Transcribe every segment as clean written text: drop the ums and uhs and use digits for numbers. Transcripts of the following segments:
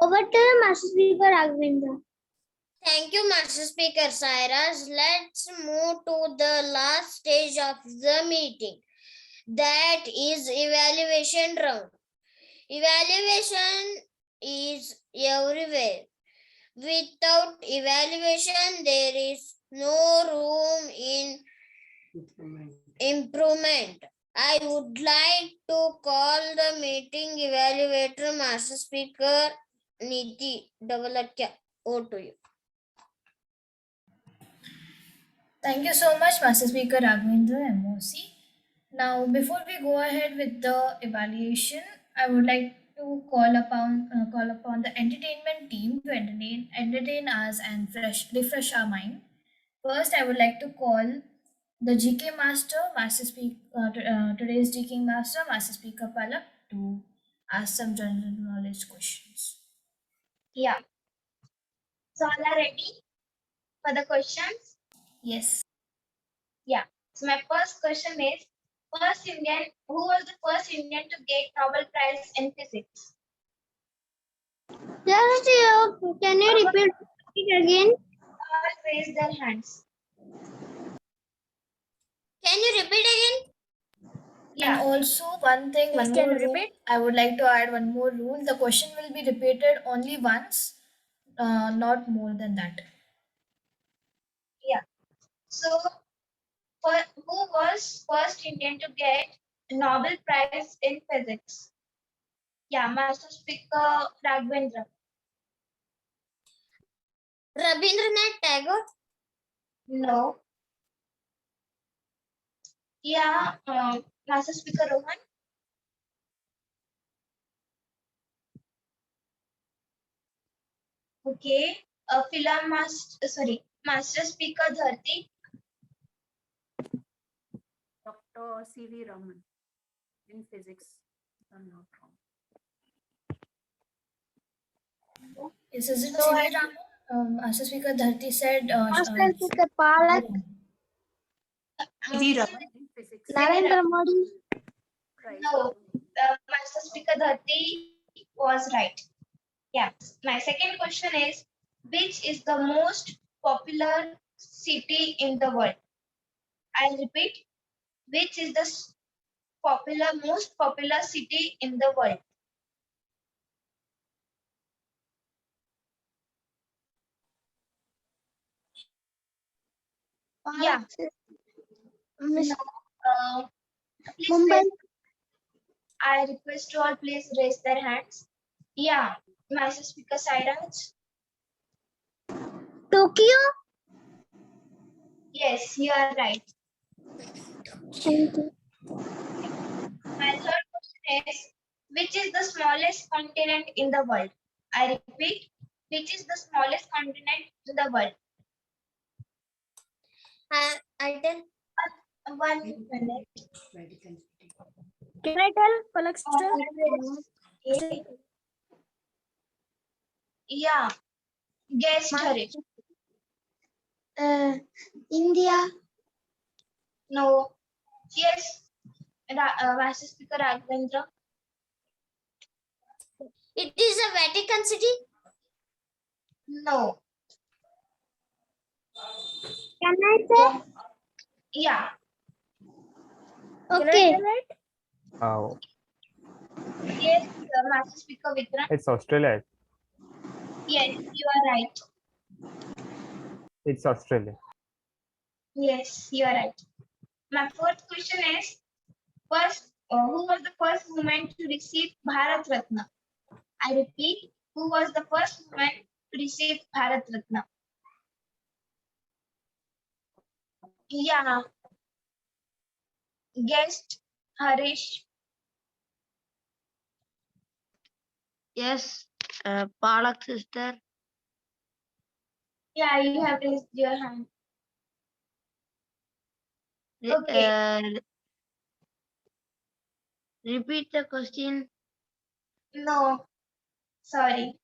Over to the Master Speaker Agvindra. Thank you, Master Speaker Cyrus. Let's move to the last stage of the meeting. That is evaluation round. Evaluation is everywhere. Without evaluation, there is no room in improvement. I would like to call the meeting evaluator, Master Speaker Niti Davalakya. Over to you. Thank you so much, Master Speaker Raghavendra MOC. Now, before we go ahead with the evaluation, I would like to call upon the entertainment team to entertain us and refresh our mind. First, I would like to call the GK Master, today's GK Master, Master Speaker Palak, to ask some general knowledge questions. Yeah. So all are ready for the questions? Yes. Yeah. So my first question is, who was the first Indian to get Nobel Prize in Physics? Just can you repeat it again? All raise their hands. Can you repeat again? And also one more rule. I would like to add one more rule. The question will be repeated only once, not more than that. Yeah. So, who was first Indian to get Nobel Prize in Physics? Yeah, Master Speaker Raghavendra. Rabindranath Tagore? No. Yeah, Master Speaker Rohan. Okay. Master Speaker Dharti. Dr. C.V. Raman in physics, if I'm not wrong. Is it C.V. Raman? Master Speaker Dharti said. Master Speaker Palak. C.V. Raman in physics. Narendra Modi. Right. No, Master Speaker Dharti was right. Yeah. My second question is, which is the most popular city in the world? I'll repeat. Which is the most popular city in the world? Yeah. No. Please Mumbai. I request you all please raise their hands. Yeah. Master Speaker Sairaj. Tokyo? Yes, you are right. Thank you. My third question is, which is the smallest continent in the world? I repeat, which is the smallest continent in the world? I tell. 1 minute. Can I tell, Palak sister? Okay. Yeah. Guess Harish. India. No. Yes. Master Speaker Raghavendra. It is a Vatican City? No. Can I say? Yeah. Okay. Oh, Yes, Master Speaker Vikram. it's Australia. Yes, you are right. It's Australia. Yes, you are right. My fourth question is, who was the first woman to receive Bharat Ratna? I repeat, who was the first woman to receive Bharat Ratna? Yeah. Guest Harish. Yes, Palak sister. Yeah, you have raised your hand. Okay. Repeat the question. No, sorry.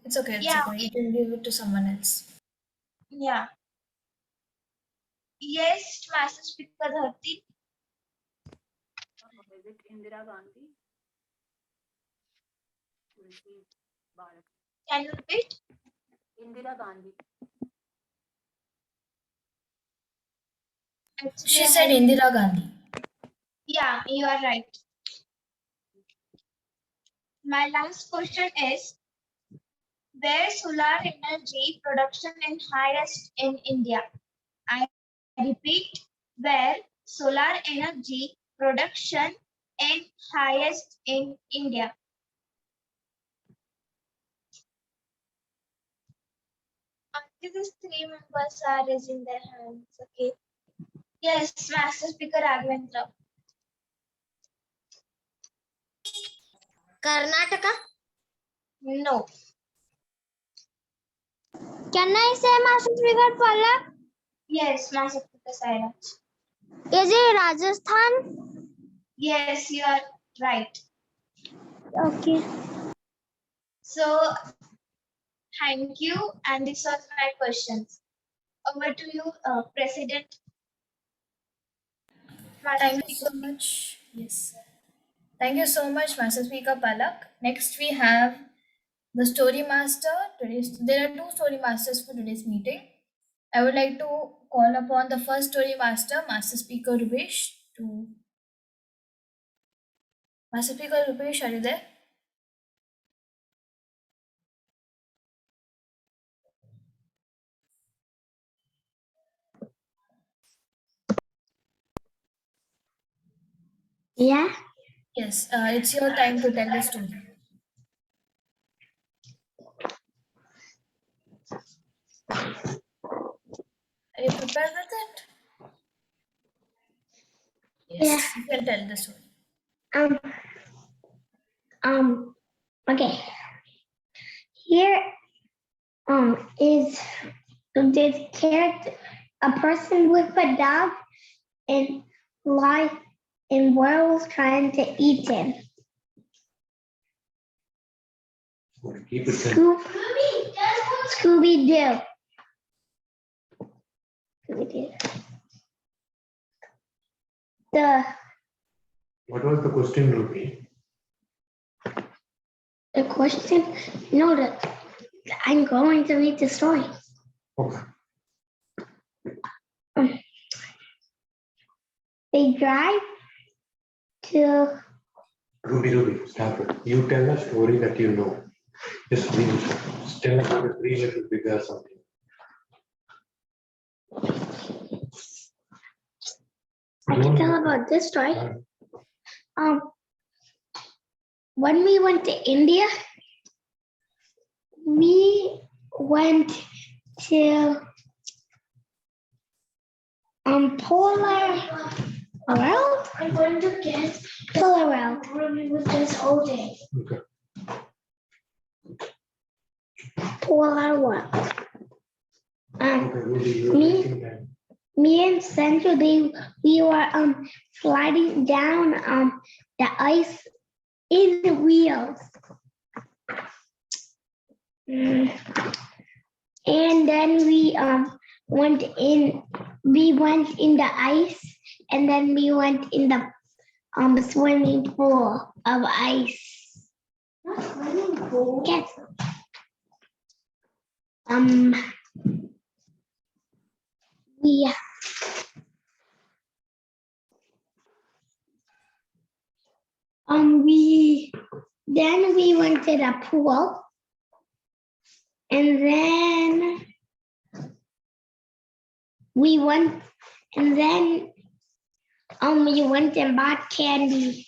It's okay. It's Yeah. okay. You can give it to someone else. Yeah. Yes, Master Speaker Dharti. Is it Indira Gandhi? Bharat. Can you repeat? Indira Gandhi. Actually, She said Indira Gandhi. yeah, you are right. My last question is, where solar energy production is highest in India? I repeat, where solar energy production is highest in India? Only these three members are raising their hands. Okay. Yes, Master Speaker Raghavendra. Karnataka. No. Can I say Master Speaker Palak? Yes, Master Speaker Sairaj. Is it Rajasthan? Yes, you are right. Okay. So, thank you. And this was my questions. Over to you, President. Master Thank you Speaker. so much. Yes. Thank you so much, Master Speaker Palak. Next, we have the Story Master. There are two Story Masters for today's meeting. I would like to call upon the first Story Master, Master Speaker Rupesh, to. Master Speaker Rupesh, are you there? Yeah. Yes, it's your time to tell the story. Are you prepared with it? Yes, you can tell the story. Okay. Here is this character, a person with a dog and life and werewolves trying to eat him. Keep it simple. Scooby-Doo. Scooby-Doo. What was the question, Ruby? The question, no, I'm going to read the story. Okay. They drive to, Ruby, stop it. You tell a story that you know. Just tell about a three little pig or something. I can tell about this story. When we went to India, we went to Polar World. I'm going to guess Polar World. We would guess all day. Okay. Polar World. Okay, Ruby, you're me- taking time. Me and Sandra, we were sliding down the ice in the wheels. And then we went in the ice, and then we went in the swimming pool of ice. Not swimming pool. Yes. We went to the pool, and then we went and bought candy.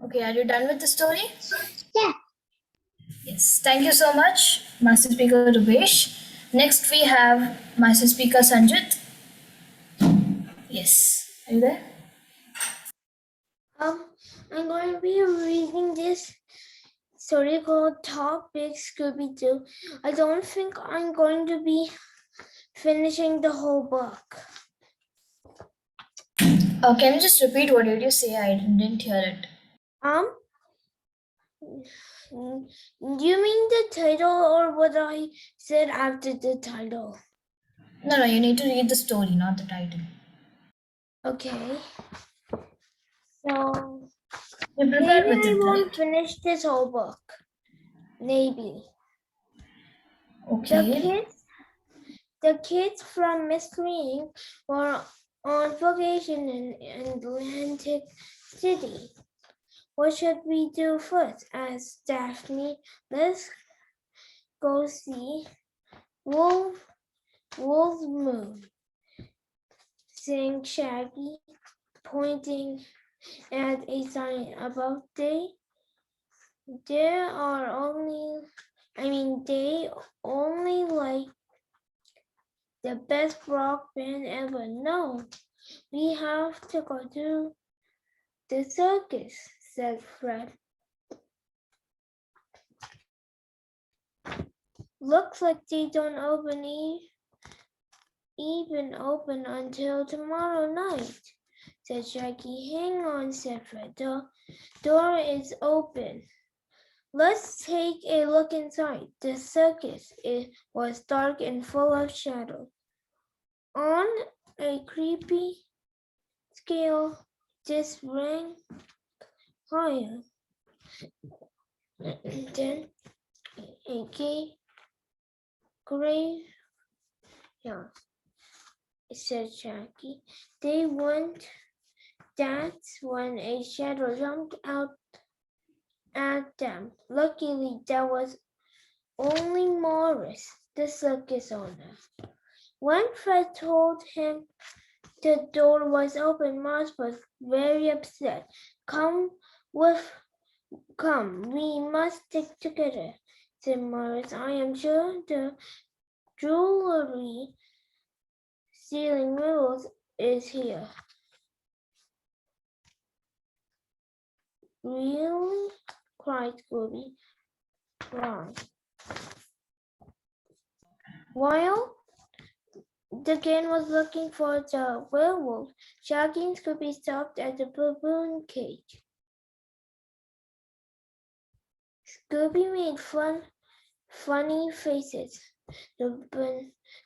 Okay, are you done with the story? Yeah. Yes, thank you so much, Master Speaker Rupesh. Next, we have Master Speaker Sanjit. Yes, are you there? I'm going to be reading this story called Top Big Scooby-Doo. I don't think I'm going to be finishing the whole book. Can you just repeat what did you say? I didn't hear it. You mean the title or what I said after the title? No, no, you need to read the story, not the title. Okay. So You prepared maybe with I it, right? won't finish this whole book. Maybe. The Okay. kids the kids from Miss Green were on vacation in Atlantic City. What should we do first? Asked Daphne. Let's go see Wolf Moon, sang Shaggy, pointing at a sign above. They are only, they only like the best rock band ever. No, we have to go to the circus, said Fred. Looks like they don't even open until tomorrow night, said Shaggy. Hang on, said Fred. The door is open. Let's take a look inside. The circus was dark and full of shadows. On a creepy scale, this rang higher. Then a gray, yeah, said Shaggy. They went. That's when a shadow jumped out at them. Luckily, that was only Morris, the circus owner. When Fred told him the door was open, Morris was very upset. Come, we must stick together, said Morris. I am sure the jewelry stealing rules is here. Really? Cried Scooby. Why? While the gang was looking for the werewolf, Shaggy and Scooby stopped at the baboon cage. Scooby made funny faces. The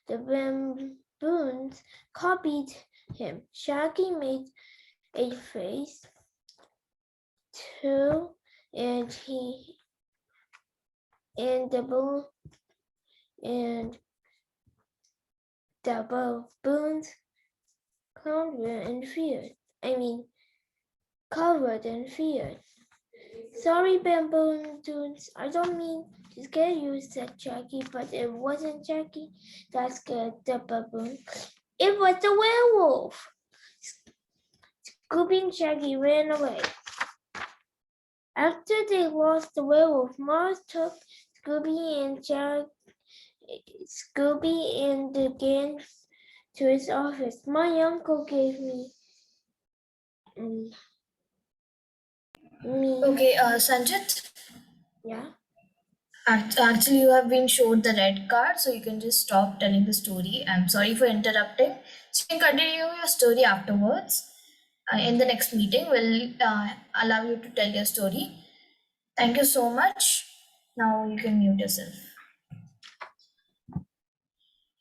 baboons copied him. Shaggy made a face too, and and the baboons covered in fear. Sorry, baboon dudes. I don't mean to scare you, said Jackie, but it wasn't Jackie that scared the baboon. It was the werewolf. Scooby and Shaggy ran away. After they lost the werewolf, Mars took Scooby and the gang to his office. My uncle gave me. Okay, Sanjit, Yeah. actually, you have been showed the red card, so you can just stop telling the story. I'm sorry for interrupting. So you can continue your story afterwards. In the next meeting, we'll allow you to tell your story. Thank you so much. Now you can mute yourself.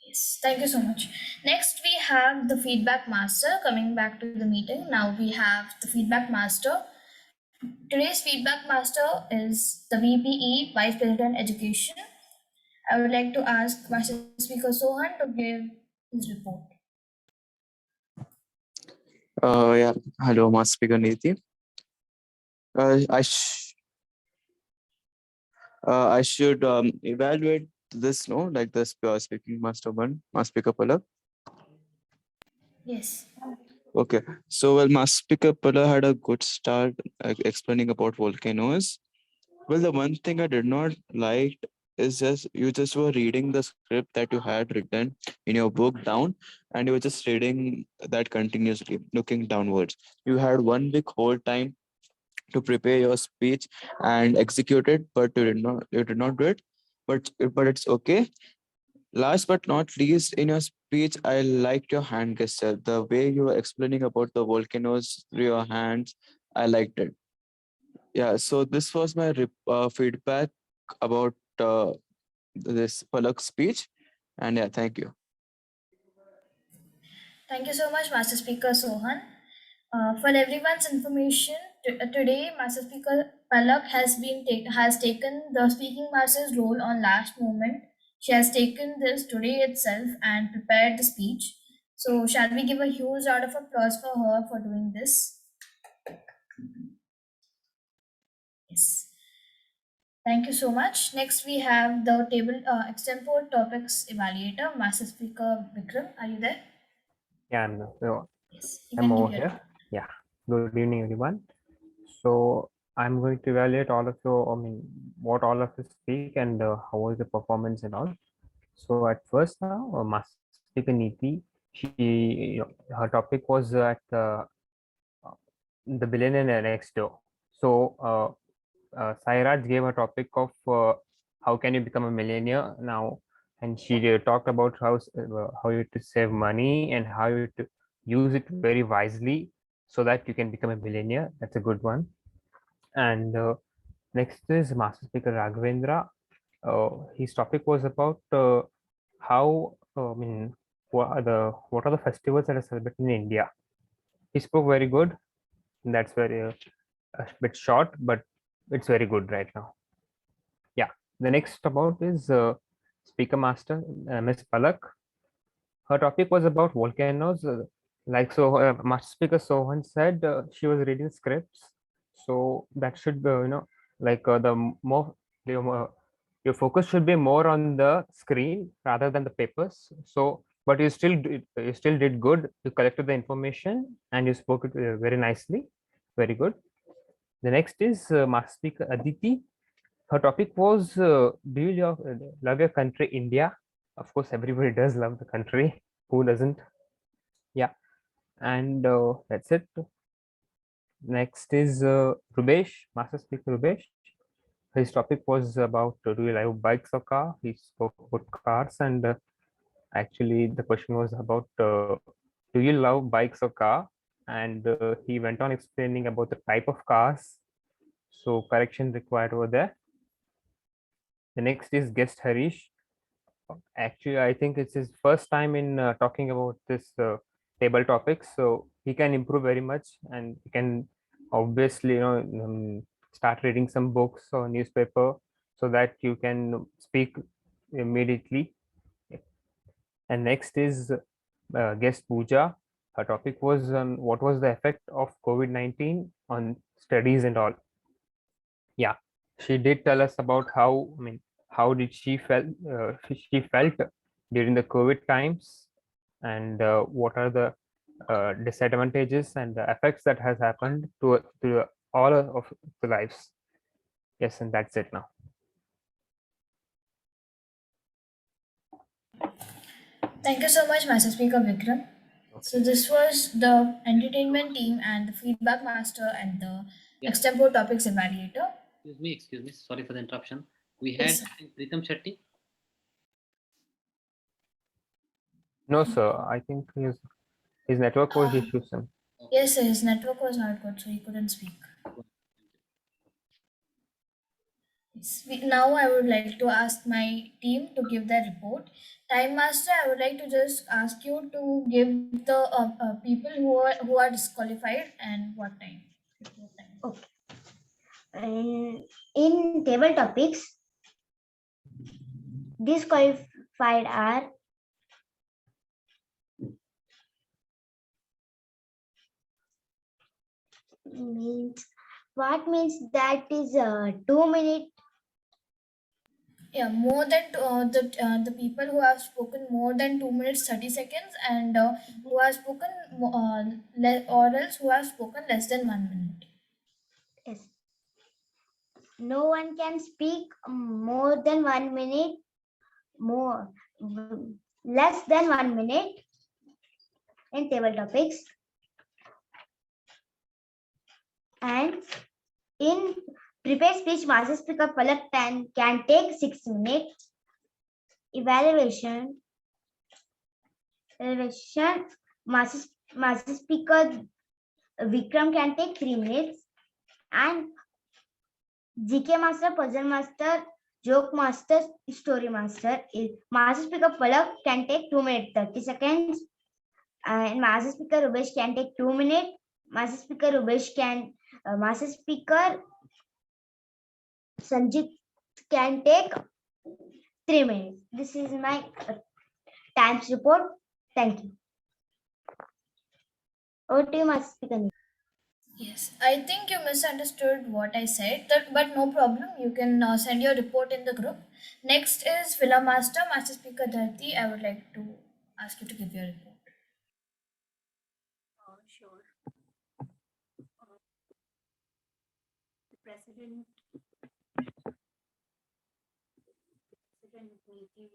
Yes, thank you so much. Next, we have the feedback master coming back to the meeting. Now we have the feedback master. Today's feedback master is the VPE, Vice President Education. I would like to ask Master Speaker Sohan to give his report. Yeah. Hello, Master Speaker Niti. I should evaluate this, no, like this speaking master one, Master Speaker Palak. Yes. Okay. So, well, Master Speaker Palak had a good start explaining about volcanoes. Well, the one thing I did not like is you just were reading the script that you had written in your book down, and you were just reading that continuously, looking downwards. You had 1 week whole time to prepare your speech and execute it, but you did not do it. But it's okay. Last but not least, in your speech, I liked your hand gesture. The way you were explaining about the volcanoes through your hands, I liked it. Yeah, so this was my feedback about this Palak speech. And yeah, thank you. Thank you so much, Master Speaker Sohan. For everyone's information, today Master Speaker Palak has taken the speaking master's role on last moment. She has taken this today itself and prepared the speech. So, shall we give a huge round of applause for her for doing this? Yes. Thank you so much. Next, we have the table extempore topics evaluator, Master Speaker Vikram. Are you there? Yeah, Yes. You I'm can give over your here. Yeah. Good evening, everyone. So I'm going to evaluate all of you. I mean, what all of you speak and how was the performance and all. So at first now, Master Speaker Neeti, her topic was at the billionaire next door. So Sairaj gave a topic of how can you become a millionaire now, and she talked about how you to save money and how you to use it very wisely so that you can become a millionaire. That's a good one. And next is Master Speaker Raghavendra. His topic was about how I mean what are the festivals that are celebrated in India. He spoke very good. That's very a bit short, but it's very good right now. Yeah, the next about is Speaker Master Ms. Palak. Her topic was about volcanoes. Master Speaker Sohan said she was reading scripts, so that should be your focus should be more on the screen rather than the papers. So, but you still did good. You collected the information and you spoke it very nicely. Very good. The next is Master Speaker Aditi. Her topic was do you love your country, India? Of course, everybody does love the country. Who doesn't? Yeah, and that's it. Next is Rubesh, Master Speaker Rubesh. His topic was about do you like bikes or car? He spoke about cars, and actually, the question was about do you love bikes or car? And he went on explaining about the type of cars. So, correction required over there. The next is guest Harish. Actually, I think it's his first time in talking about this table topics, so he can improve very much, and he can obviously, start reading some books or newspaper so that you can speak immediately. And next is guest Pooja. Her topic was on what was the effect of COVID-19 on studies and all. Yeah, she did tell us about how did she felt during the COVID times, and what are the disadvantages and the effects that has happened to all of the lives. Yes, and that's it now. Thank you so much, Master Speaker Vikram. So this was the entertainment team and the feedback master and the extempore topics evaluator. Excuse me. Sorry for the interruption. We had Yes, sir. Pritam Shetty. No, sir. I think his network was issues. Yes, sir, his network was not good, so he couldn't speak. Yes. Now I would like to ask my team to give their report. Time Master, I would like to just ask you to give the people who are disqualified and what time. Okay. In table topics, disqualified are means that is 2 minute. Yeah, more than the people who have spoken more than 2 minutes 30 seconds and who have spoken or else who have spoken less than 1 minute. Yes. No one can speak more than 1 minute, less than 1 minute in table topics. And in prepared speech, Master Speaker Palak can take 6 minutes. Evaluation, Master Speaker Vikram can take 3 minutes. And GK Master, Puzzle Master, Joke Master, Story Master, Master Speaker Palak can take 2 minutes 30 seconds. And Master Speaker Rubesh can take 2 minutes. Master Speaker Rubesh can, Master Speaker Sanjit can take 3 minutes. This is my times report. Thank you. Over to you, Master Speaker. Yes, I think you misunderstood what I said, but no problem. You can send your report in the group. Next is Villa Master, Master Speaker Dharti. I would like to ask you to give your report. Sure. The President Niti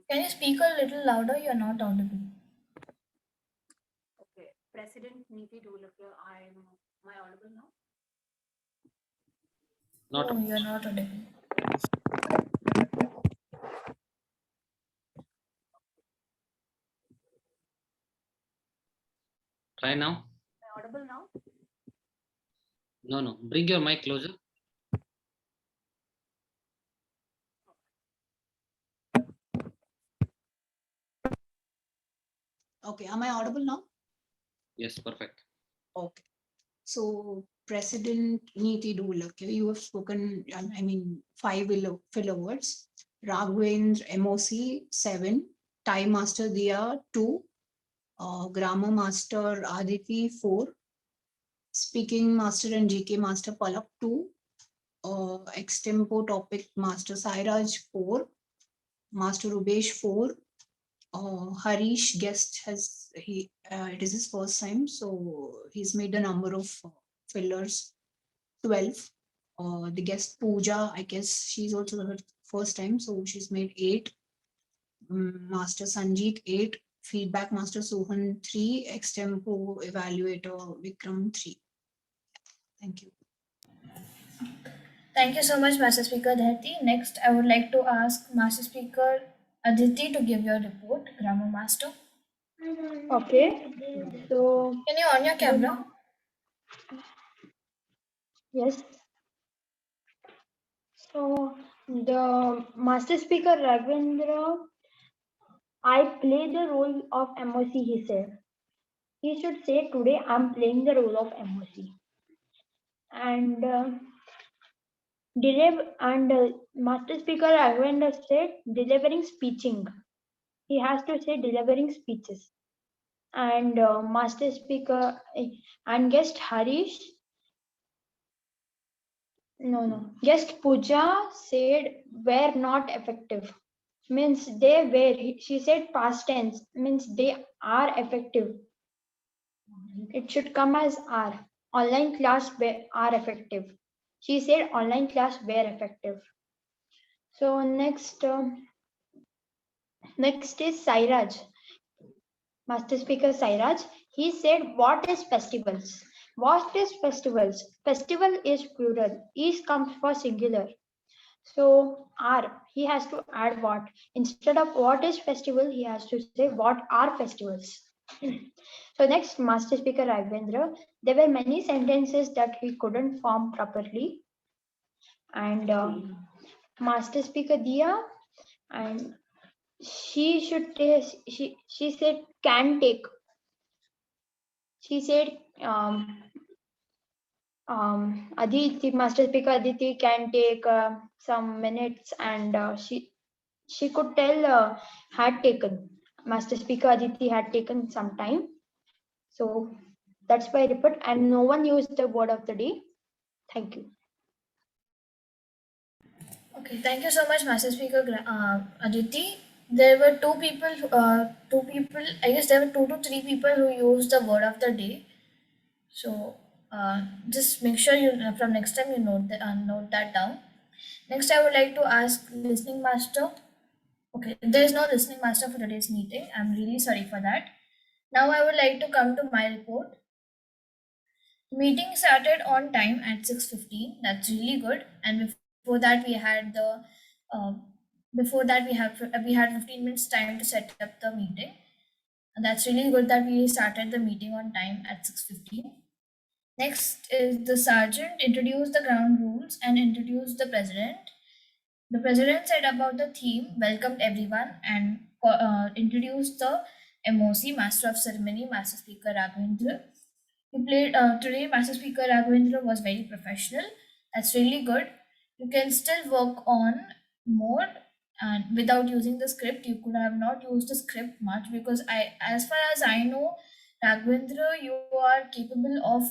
Can you speak a little louder? You're not audible. Okay, President Niti Dholakya, am I audible now? Not No, you're not audible. try now. Am I audible now? No. Bring your mic closer. Okay, am I audible now? Yes, perfect. Okay. So President Niti Dholakya, you have spoken, 5 filler words. Raghavendra MOC 7, Thai Master Diya 2, Grammar Master Aditi 4, Speaking Master and GK Master Palak 2, Extempo Topic Master Sairaj 4, Master Rubesh 4, Harish guest it is his first time, so he's made a number of fillers, 12. The guest Pooja, I guess she's also her first time, so she's made 8. Master Sanjeet 8, feedback Master Sohan 3, extempo evaluator Vikram 3. Thank you. Thank you so much, Master Speaker Dharti. Next, I would like to ask Master Speaker Aditi to give your report, Grammar Master. Okay, so Can you on your camera? yes. So the Master Speaker Ravindra, I play the role of MOC, he said. He should say today I'm playing the role of MOC. And Master Speaker Ravindra said delivering speeching. He has to say delivering speeches. And Master Speaker and guest Harish. No. Guest Pooja said were not effective. Means they were. She said past tense. Means they are effective. It should come as are. Online class are effective. She said online class were effective. So next is Sairaj. Master Speaker Sairaj. He said, what is festivals? What is festivals? Festival is plural. Is comes for singular. So are, he has to add what. Instead of what is festival, he has to say what are festivals. So next, Master Speaker Raghavendra. There were many sentences that he couldn't form properly. And Master Speaker Diya, and she should take, she said can take. She said Aditi, Master Speaker Aditi can take some minutes, and she could tell had taken. Master Speaker Aditi had taken some time. So that's why I report, and no one used the word of the day. Thank you. Okay, thank you so much, Master Speaker Aditi. There were two people. I guess there were 2 to 3 people who used the word of the day. So just make sure you from next time you note that down. Next, I would like to ask listening master. Okay, there is no listening master for today's meeting. I'm really sorry for that. Now I would like to come to my report. Meeting started on time at 6:15. That's really good. And before that, we had we had 15 minutes time to set up the meeting. And that's really good that we started the meeting on time at 6:15. Next is the sergeant introduced the ground rules and introduced the president. The president said about the theme, welcomed everyone, and introduced the MOC, Master of Ceremony, Master Speaker Raghavendra. You played today. Master Speaker Raghavendra was very professional. That's really good. You can still work on more, and without using the script, you could have not used the script much because as far as I know, Raghavendra, you are capable of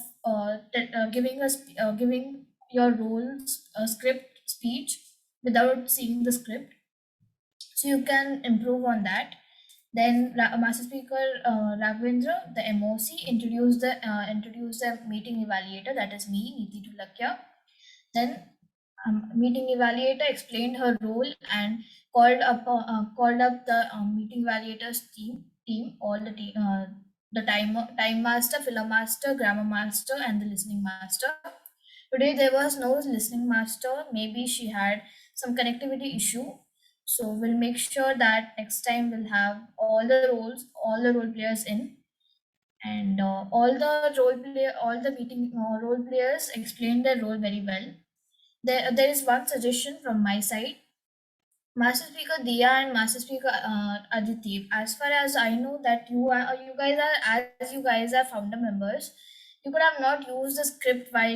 giving your roles a script speech without seeing the script, so you can improve on that. Then Master Speaker Raghavendra, the MOC, introduced the meeting evaluator, that is me, Niti Tulakya. Then meeting evaluator explained her role and called up the meeting evaluators team, all the time master, filler master, grammar master, and the listening master. Today there was no listening master. Maybe she had some connectivity issue. So we'll make sure that next time we'll have all the role players in, and all the meeting role players explained their role very well. There is one suggestion from my side. Master Speaker Dia and Master Speaker Aditi, as far as I know that you guys are founder members, you could have not used the script while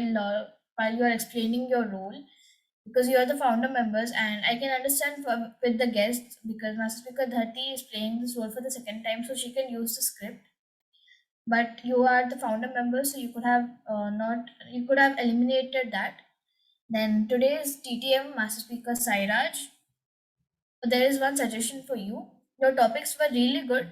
you are explaining your role, because you are the founder members, and I can understand with the guests, because Master Speaker Dhati is playing this role for the second time, so she can use the script. But you are the founder members, so you could have eliminated that. Then today's TTM Master Speaker Sairaj, there is one suggestion for you. Your topics were really good,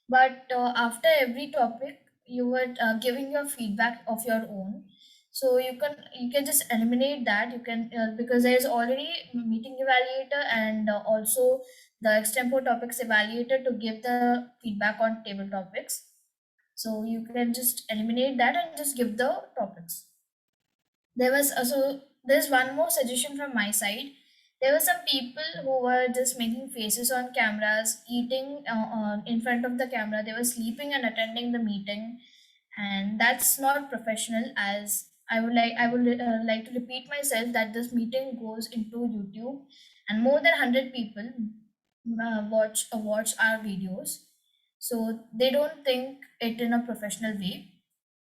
but after every topic, you were giving your feedback of your own. So you can just eliminate that. You can because there is already meeting evaluator and also the extempo topics evaluator to give the feedback on table topics. So you can just eliminate that and just give the topics. There's one more suggestion from my side. There were some people who were just making faces on cameras, eating in front of the camera. They were sleeping and attending the meeting, and that's not professional. As I would like to repeat myself that this meeting goes into YouTube, and more than 100 people watch our videos, so they don't think it in a professional way.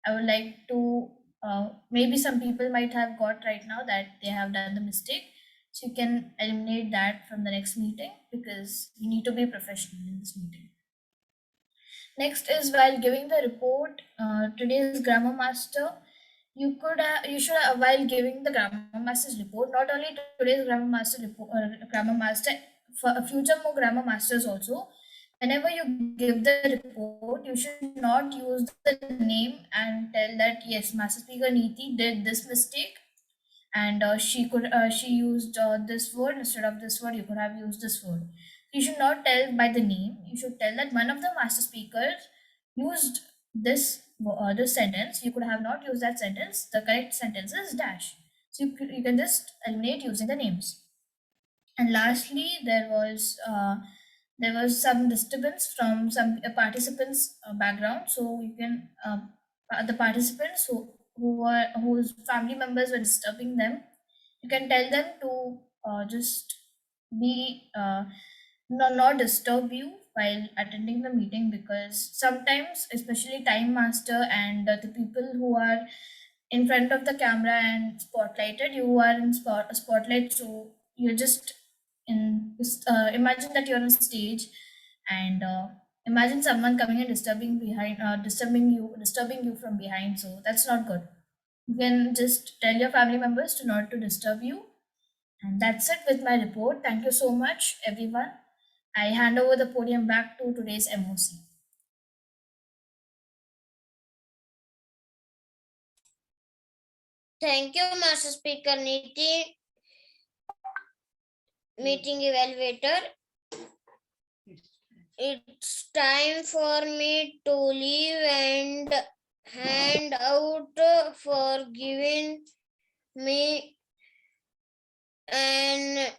I would like to maybe some people might have got right now that they have done the mistake. So you can eliminate that from the next meeting, because you need to be professional in this meeting. Next is, while giving the report, today's grammar master, you should while giving the grammar master's report, not only today's grammar master, for future more grammar masters also, whenever you give the report, you should not use the name and tell that yes, Master Speaker Neeti did this mistake, and she used this word instead of this word. You could have used this word. You should not tell by the name. You should tell that one of the master speakers used this sentence. You could have not used that sentence. The correct sentence is dash. So you can just eliminate using the names. And lastly, there was some disturbance from some participants' background. So you can the participants whose family members were disturbing them, you can tell them to just be not disturb you while attending the meeting, because sometimes, especially time master and the people who are in front of the camera and spotlighted, you are in spotlight, so you're just imagine that you're on stage, and imagine someone coming and disturbing you from behind. So that's not good. You can just tell your family members to not to disturb you. And that's it with my report. Thank you so much, everyone. I hand over the podium back to today's MOC. Thank you, Master Speaker Niti. Meeting evaluator. It's time for me to leave and hand out for giving me an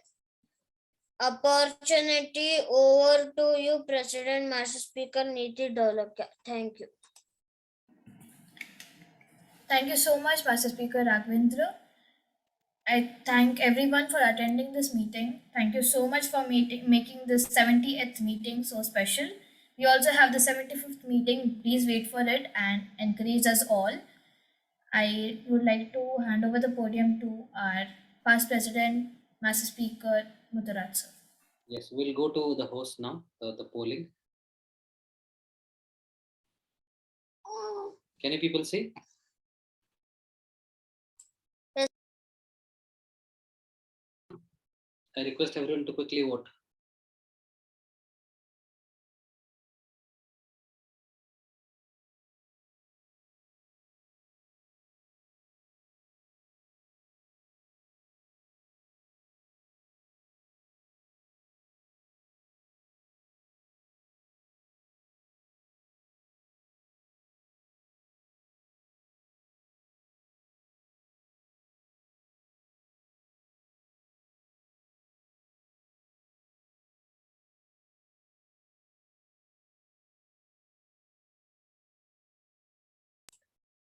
opportunity. Over to you, President Master Speaker Niti Dolakya. Thank you. Thank you so much, Master Speaker Raghavendra. I thank everyone for attending this meeting. Thank you so much for making this 70th meeting so special. We also have the 75th meeting. Please wait for it and encourage us all. I would like to hand over the podium to our past president, Master Speaker Muthurat sir. Yes, we'll go to the host now, the polling. Can you people see? I request everyone to quickly vote.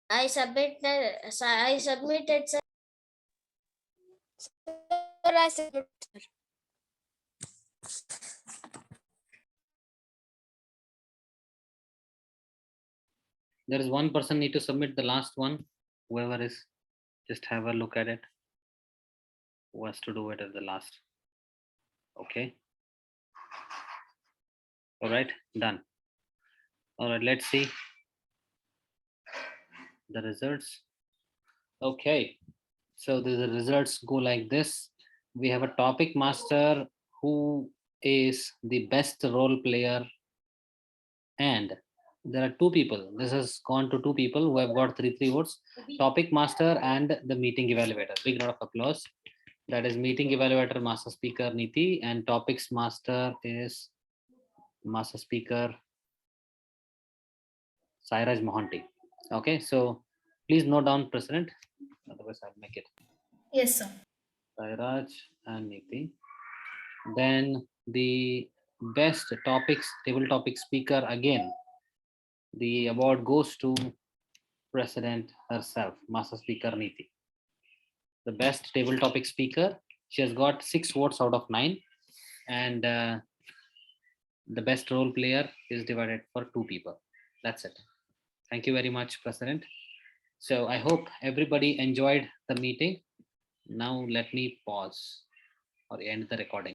I submitted. I submitted. Sir. I submitted. There is one person need to submit the last one. Whoever is, just have a look at it. Who has to do it at the last? Okay. All right, done. All right, let's see the results. Okay, so the results go like this. We have a topic master who is the best role player, and there are two people. This has gone to two people who have got three votes. Topic master and the meeting evaluator. Big round of applause. That is meeting evaluator, Master Speaker Niti, and topics master is Master Speaker Sairaj Mohanty. Okay, so please note down, President. Otherwise, I'll make it. Yes, sir. Sairaj and Niti. Then the best topics, table topic speaker again. The award goes to President herself, Master Speaker Niti. The best table topic speaker. She has got 6 votes out of 9. And the best role player is divided for 2 people. That's it. Thank you very much, President. So I hope everybody enjoyed the meeting. Now let me pause or end the recording.